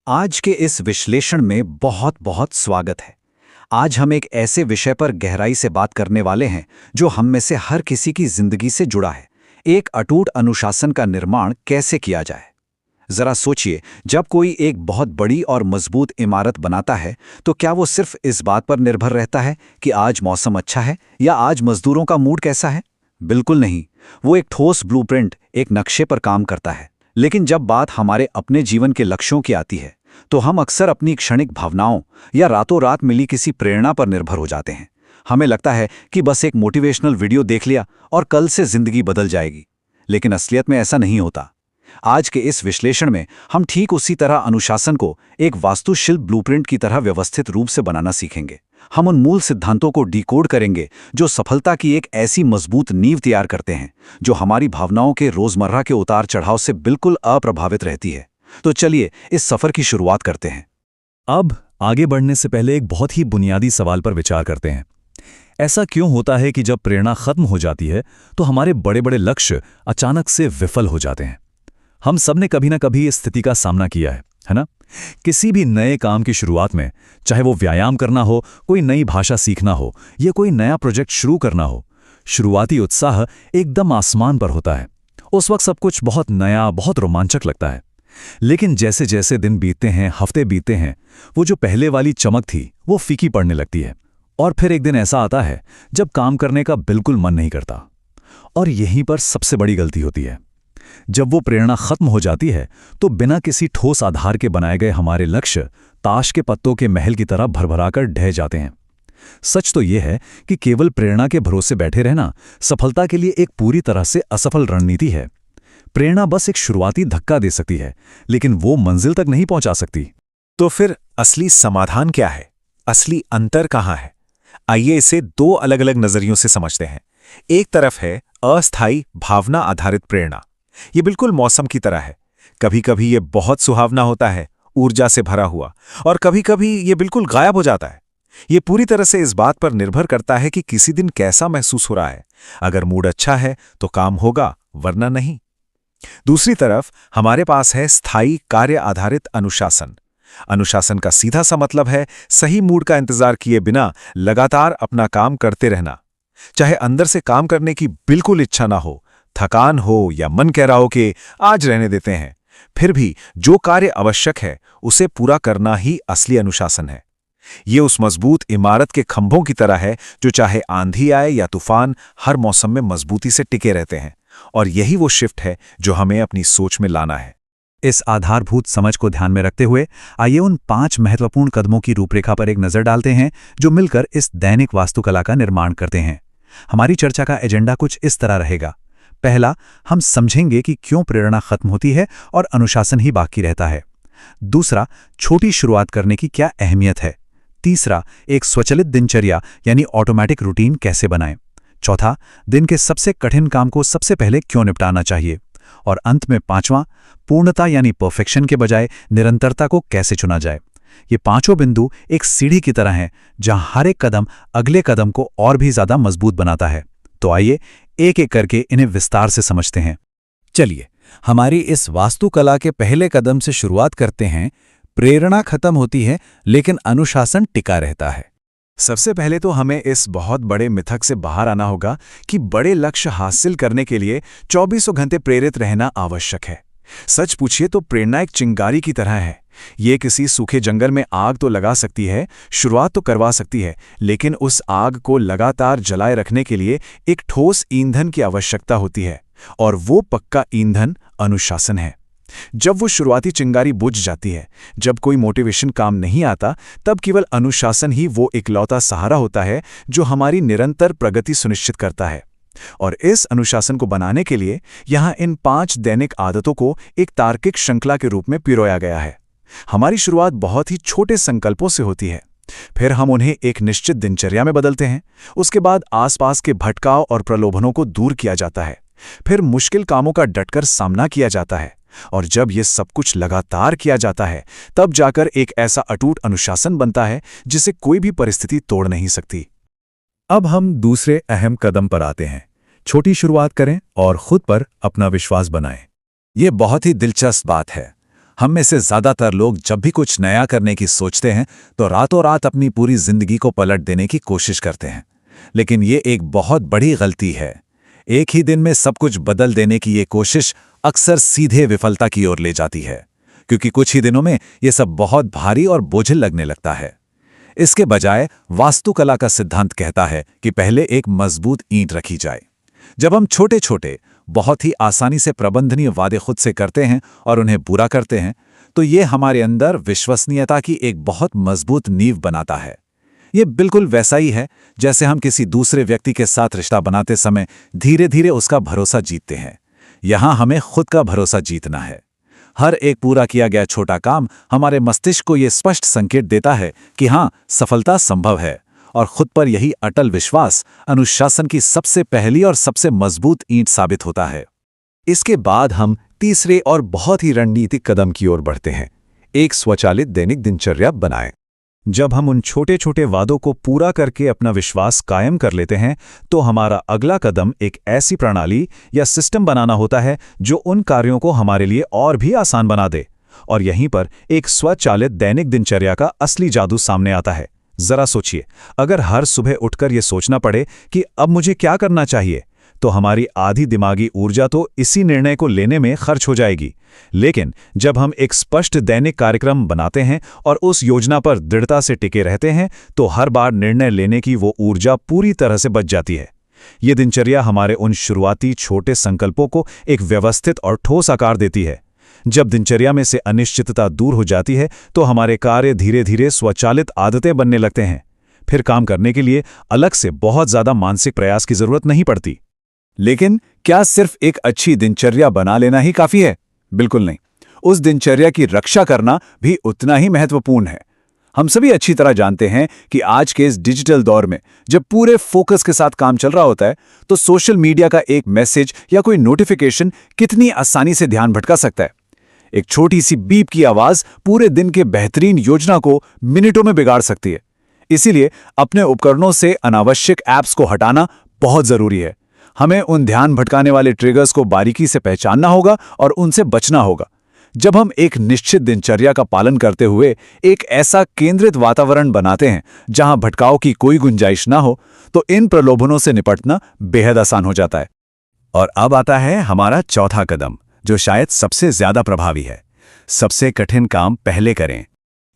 आज के इस विश्लेषण में बहुत बहुत स्वागत है। आज हम एक ऐसे विषय पर गहराई से बात करने वाले हैं जो हम में से हर किसी की जिंदगी से जुड़ा है। एक अटूट अनुशासन का निर्माण कैसे किया जाए। जरा सोचिए, जब कोई एक बहुत बड़ी और मजबूत इमारत बनाता है तो क्या वो सिर्फ इस बात पर निर्भर रहता है कि आज मौसम अच्छा है या आज मजदूरों का मूड कैसा है? बिल्कुल नहीं। वो एक ठोस ब्लूप्रिंट, एक नक्शे पर काम करता है। लेकिन जब बात हमारे अपने जीवन के लक्ष्यों की आती है तो हम अक्सर अपनी क्षणिक भावनाओं या रातों रात मिली किसी प्रेरणा पर निर्भर हो जाते हैं। हमें लगता है कि बस एक मोटिवेशनल वीडियो देख लिया और कल से जिंदगी बदल जाएगी। लेकिन असलियत में ऐसा नहीं होता। आज के इस विश्लेषण में हम ठीक उसी तरह अनुशासन को एक वास्तुशिल्प ब्लूप्रिंट की तरह व्यवस्थित रूप से बनाना सीखेंगे। हम उन मूल सिद्धांतों को डिकोड करेंगे जो सफलता की एक ऐसी मजबूत नींव तैयार करते हैं जो हमारी भावनाओं के रोजमर्रा के उतार चढ़ाव से बिल्कुल अप्रभावित रहती है। तो चलिए इस सफर की शुरुआत करते हैं। अब आगे बढ़ने से पहले एक बहुत ही बुनियादी सवाल पर विचार करते हैं। ऐसा क्यों होता है कि जब प्रेरणा खत्म हो जाती है तो हमारे बड़े बड़े लक्ष्य अचानक से विफल हो जाते हैं? हम सबने कभी ना कभी इस स्थिति का सामना किया है ना? किसी भी नए काम की शुरुआत में, चाहे वो व्यायाम करना हो, कोई नई भाषा सीखना हो या कोई नया प्रोजेक्ट शुरू करना हो, शुरुआती उत्साह एकदम आसमान पर होता है। उस वक्त सब कुछ बहुत नया, बहुत रोमांचक लगता है। लेकिन जैसे जैसे दिन बीतते हैं, हफ्ते बीतते हैं, वो जो पहले वाली चमक थी वो फीकी पड़ने लगती है। और फिर एक दिन ऐसा आता है जब काम करने का बिल्कुल मन नहीं करता। और यहीं पर सबसे बड़ी गलती होती है। जब वो प्रेरणा खत्म हो जाती है तो बिना किसी ठोस आधार के बनाए गए हमारे लक्ष्य ताश के पत्तों के महल की तरह भरभराकर ढह जाते हैं। सच तो यह है कि केवल प्रेरणा के भरोसे बैठे रहना सफलता के लिए एक पूरी तरह से असफल रणनीति है। प्रेरणा बस एक शुरुआती धक्का दे सकती है, लेकिन वो मंजिल तक नहीं पहुंचा सकती। तो फिर असली समाधान क्या है? असली अंतर कहाँ है? आइए इसे दो अलग अलग नजरियों से समझते हैं। एक तरफ है अस्थायी भावना आधारित प्रेरणा। ये बिल्कुल मौसम की तरह है। कभी कभी ये बहुत सुहावना होता है, ऊर्जा से भरा हुआ, और कभी कभी ये बिल्कुल गायब हो जाता है। ये पूरी तरह से इस बात पर निर्भर करता है कि किसी दिन कैसा महसूस हो रहा है। अगर मूड अच्छा है तो काम होगा, वरना नहीं। दूसरी तरफ हमारे पास है स्थायी कार्य आधारित अनुशासन। अनुशासन का सीधा सा मतलब है सही मूड का इंतजार किए बिना लगातार अपना काम करते रहना। चाहे अंदर से काम करने की बिल्कुल इच्छा ना हो, थकान हो या मन कह रहा हो कि आज रहने देते हैं, फिर भी जो कार्य आवश्यक है उसे पूरा करना ही असली अनुशासन है। ये उस मजबूत इमारत के खंभों की तरह है जो चाहे आंधी आए या तूफान, हर मौसम में मजबूती से टिके रहते हैं। और यही वो शिफ्ट है जो हमें अपनी सोच में लाना है। इस आधारभूत समझ को ध्यान में रखते हुए आइए उन 5 महत्वपूर्ण कदमों की रूपरेखा पर एक नजर डालते हैं जो मिलकर इस दैनिक वास्तुकला का निर्माण करते हैं। हमारी चर्चा का एजेंडा कुछ इस तरह रहेगा। पहला, हम समझेंगे कि क्यों प्रेरणा खत्म होती है और अनुशासन ही बाकी रहता है। दूसरा, छोटी शुरुआत करने की क्या अहमियत है। तीसरा, एक स्वचालित दिनचर्या यानी ऑटोमेटिक रूटीन कैसे बनाएं। चौथा, दिन के सबसे कठिन काम को सबसे पहले क्यों निपटाना चाहिए। और अंत में पांचवां, पूर्णता यानी परफेक्शन के बजाय निरंतरता को कैसे चुना जाए। ये पांचों बिंदु एक सीढ़ी की तरह हैं जहां हर एक कदम अगले कदम को और भी ज्यादा मजबूत बनाता है। तो आइए एक एक करके इन्हें विस्तार से समझते हैं। चलिए हमारी इस वास्तुकला के पहले कदम से शुरुआत करते हैं। प्रेरणा खत्म होती है लेकिन अनुशासन टिका रहता है। सबसे पहले तो हमें इस बहुत बड़े मिथक से बाहर आना होगा कि बड़े लक्ष्य हासिल करने के लिए 24 घंटे प्रेरित रहना आवश्यक है। सच पूछिए तो प्रेरणा एक चिंगारी की तरह है। ये किसी सूखे जंगल में आग तो लगा सकती है, शुरुआत तो करवा सकती है, लेकिन उस आग को लगातार जलाए रखने के लिए एक ठोस ईंधन की आवश्यकता होती है, और वो पक्का ईंधन अनुशासन है। जब वो शुरुआती चिंगारी बुझ जाती है, जब कोई मोटिवेशन काम नहीं आता, तब केवल अनुशासन ही वो इकलौता सहारा होता है जो हमारी निरंतर प्रगति सुनिश्चित करता है। और इस अनुशासन को बनाने के लिए यहाँ इन 5 दैनिक आदतों को एक तार्किक श्रृंखला के रूप में पिरोया गया है। हमारी शुरुआत बहुत ही छोटे संकल्पों से होती है, फिर हम उन्हें एक निश्चित दिनचर्या में बदलते हैं। उसके बाद आसपास के भटकाव और प्रलोभनों को दूर किया जाता है। फिर मुश्किल कामों का डटकर सामना किया जाता है, और जब ये सब कुछ लगातार किया जाता है तब जाकर एक ऐसा अटूट अनुशासन बनता है जिसे कोई भी परिस्थिति तोड़ नहीं सकती। अब हम दूसरे अहम कदम पर आते हैं। छोटी शुरुआत करें और खुद पर अपना विश्वास बनाएं। ये बहुत ही दिलचस्प बात है। हम में से ज्यादातर लोग जब भी कुछ नया करने की सोचते हैं तो रातों रात अपनी पूरी जिंदगी को पलट देने की कोशिश करते हैं। लेकिन ये एक बहुत बड़ी गलती है। एक ही दिन में सब कुछ बदल देने की ये कोशिश अक्सर सीधे विफलता की ओर ले जाती है, क्योंकि कुछ ही दिनों में ये सब बहुत भारी और बोझिल लगने लगता है। इसके बजाय वास्तुकला का सिद्धांत कहता है कि पहले एक मजबूत ईंट रखी जाए। जब हम छोटे छोटे बहुत ही आसानी से प्रबंधनीय वादे खुद से करते हैं और उन्हें पूरा करते हैं, तो ये हमारे अंदर विश्वसनीयता की एक बहुत मजबूत नींव बनाता है। ये बिल्कुल वैसा ही है जैसे हम किसी दूसरे व्यक्ति के साथ रिश्ता बनाते समय धीरे धीरे उसका भरोसा जीतते हैं। यहां हमें खुद का भरोसा जीतना है। हर एक पूरा किया गया छोटा काम हमारे मस्तिष्क को ये स्पष्ट संकेत देता है कि हाँ, सफलता संभव है, और खुद पर यही अटल विश्वास अनुशासन की सबसे पहली और सबसे मजबूत ईंट साबित होता है। इसके बाद हम तीसरे और बहुत ही रणनीतिक कदम की ओर बढ़ते हैं। एक स्वचालित दैनिक दिनचर्या बनाएं। जब हम उन छोटे छोटे वादों को पूरा करके अपना विश्वास कायम कर लेते हैं, तो हमारा अगला कदम एक ऐसी प्रणाली या सिस्टम बनाना होता है जो उन कार्यों को हमारे लिए और भी आसान बना दे। और यहीं पर एक स्वचालित दैनिक दिनचर्या का असली जादू सामने आता है। जरा सोचिए, अगर हर सुबह उठकर यह सोचना पड़े कि अब मुझे क्या करना चाहिए, तो हमारी आधी दिमागी ऊर्जा तो इसी निर्णय को लेने में खर्च हो जाएगी। लेकिन जब हम एक स्पष्ट दैनिक कार्यक्रम बनाते हैं और उस योजना पर दृढ़ता से टिके रहते हैं, तो हर बार निर्णय लेने की वो ऊर्जा पूरी तरह से बच जाती है। ये दिनचर्या हमारे उन शुरुआती छोटे संकल्पों को एक व्यवस्थित और ठोस आकार देती है। जब दिनचर्या में से अनिश्चितता दूर हो जाती है, तो हमारे कार्य धीरे धीरे स्वचालित आदतें बनने लगते हैं। फिर काम करने के लिए अलग से बहुत ज्यादा मानसिक प्रयास की जरूरत नहीं पड़ती। लेकिन क्या सिर्फ एक अच्छी दिनचर्या बना लेना ही काफी है? बिल्कुल नहीं। उस दिनचर्या की रक्षा करना भी उतना ही महत्वपूर्ण है। हम सभी अच्छी तरह जानते हैं कि आज के इस डिजिटल दौर में जब पूरे फोकस के साथ काम चल रहा होता है, तो सोशल मीडिया का एक मैसेज या कोई नोटिफिकेशन कितनी आसानी से ध्यान भटका सकता है। एक छोटी सी बीप की आवाज पूरे दिन के बेहतरीन योजना को मिनटों में बिगाड़ सकती है। इसीलिए अपने उपकरणों से अनावश्यक ऐप्स को हटाना बहुत जरूरी है। हमें उन ध्यान भटकाने वाले ट्रिगर्स को बारीकी से पहचानना होगा और उनसे बचना होगा। जब हम एक निश्चित दिनचर्या का पालन करते हुए एक ऐसा केंद्रित वातावरण बनाते हैं जहां भटकाव की कोई गुंजाइश ना हो, तो इन प्रलोभनों से निपटना बेहद आसान हो जाता है। और अब आता है हमारा चौथा कदम, जो शायद सबसे ज्यादा प्रभावी है। सबसे कठिन काम पहले करें।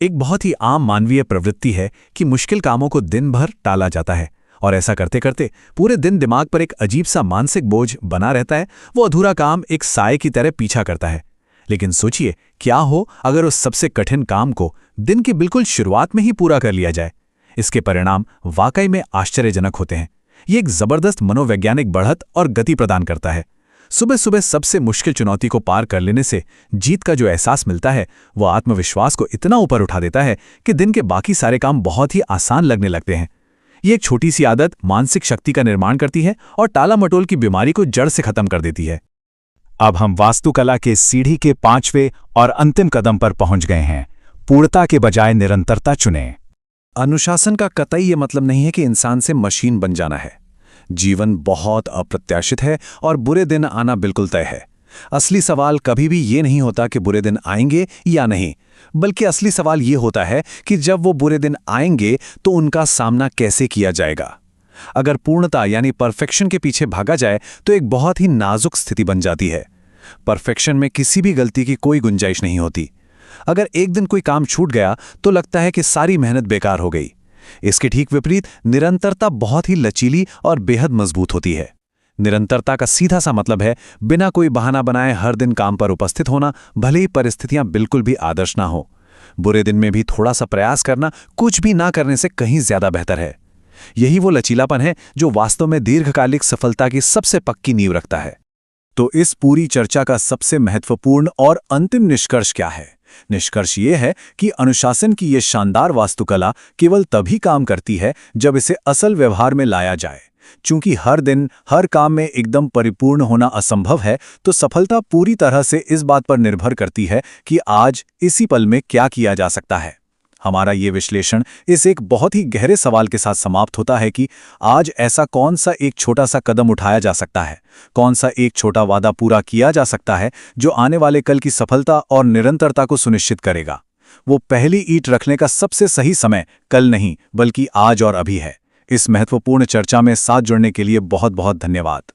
एक बहुत ही आम मानवीय प्रवृत्ति है कि मुश्किल कामों को दिन भर टाला जाता है, और ऐसा करते करते पूरे दिन दिमाग पर एक अजीब सा मानसिक बोझ बना रहता है। वो अधूरा काम एक साए की तरह पीछा करता है। लेकिन सोचिए, क्या हो अगर उस सबसे कठिन काम को दिन की बिल्कुल शुरुआत में ही पूरा कर लिया जाए? इसके परिणाम वाकई में आश्चर्यजनक होते हैं। ये एक जबरदस्त मनोवैज्ञानिक बढ़त और गति प्रदान करता है। सुबह सुबह सबसे मुश्किल चुनौती को पार कर लेने से जीत का जो एहसास मिलता है, वो आत्मविश्वास को इतना ऊपर उठा देता है कि दिन के बाकी सारे काम बहुत ही आसान लगने लगते हैं। ये एक छोटी सी आदत मानसिक शक्ति का निर्माण करती है और टाला मटोल की बीमारी को जड़ से खत्म कर देती है। अब हम वास्तुकला के सीढ़ी के 5वें और अंतिम कदम पर पहुंच गए हैं। पूर्णता के बजाय निरंतरता चुनें। अनुशासन का कतई ये मतलब नहीं है कि इंसान से मशीन बन जाना है। जीवन बहुत अप्रत्याशित है और बुरे दिन आना बिल्कुल तय है। असली सवाल कभी भी ये नहीं होता कि बुरे दिन आएंगे या नहीं, बल्कि असली सवाल ये होता है कि जब वो बुरे दिन आएंगे तो उनका सामना कैसे किया जाएगा। अगर पूर्णता यानी परफेक्शन के पीछे भागा जाए तो एक बहुत ही नाजुक स्थिति बन जाती है। परफेक्शन में किसी भी गलती की कोई गुंजाइश नहीं होती। अगर एक दिन कोई काम छूट गया तो लगता है कि सारी मेहनत बेकार हो गई। इसके ठीक विपरीत निरंतरता बहुत ही लचीली और बेहद मजबूत होती है। निरंतरता का सीधा सा मतलब है बिना कोई बहाना बनाए हर दिन काम पर उपस्थित होना, भले ही परिस्थितियां बिल्कुल भी आदर्श ना हो। बुरे दिन में भी थोड़ा सा प्रयास करना कुछ भी ना करने से कहीं ज्यादा बेहतर है। यही वो लचीलापन है जो वास्तव में दीर्घकालिक सफलता की सबसे पक्की नींव रखता है। तो इस पूरी चर्चा का सबसे महत्वपूर्ण और अंतिम निष्कर्ष क्या है? निष्कर्ष ये है कि अनुशासन की ये शानदार वास्तुकला केवल तभी काम करती है जब इसे असल व्यवहार में लाया जाए। चूंकि हर दिन हर काम में एकदम परिपूर्ण होना असंभव है, तो सफलता पूरी तरह से इस बात पर निर्भर करती है कि आज इसी पल में क्या किया जा सकता है। हमारा ये विश्लेषण इस एक बहुत ही गहरे सवाल के साथ समाप्त होता है कि आज ऐसा कौन सा एक छोटा सा कदम उठाया जा सकता है, कौन सा एक छोटा वादा पूरा किया जा सकता है जो आने वाले कल की सफलता और निरंतरता को सुनिश्चित करेगा। वो पहली ईंट रखने का सबसे सही समय कल नहीं बल्कि आज और अभी है। इस महत्वपूर्ण चर्चा में साथ जुड़ने के लिए बहुत बहुत धन्यवाद।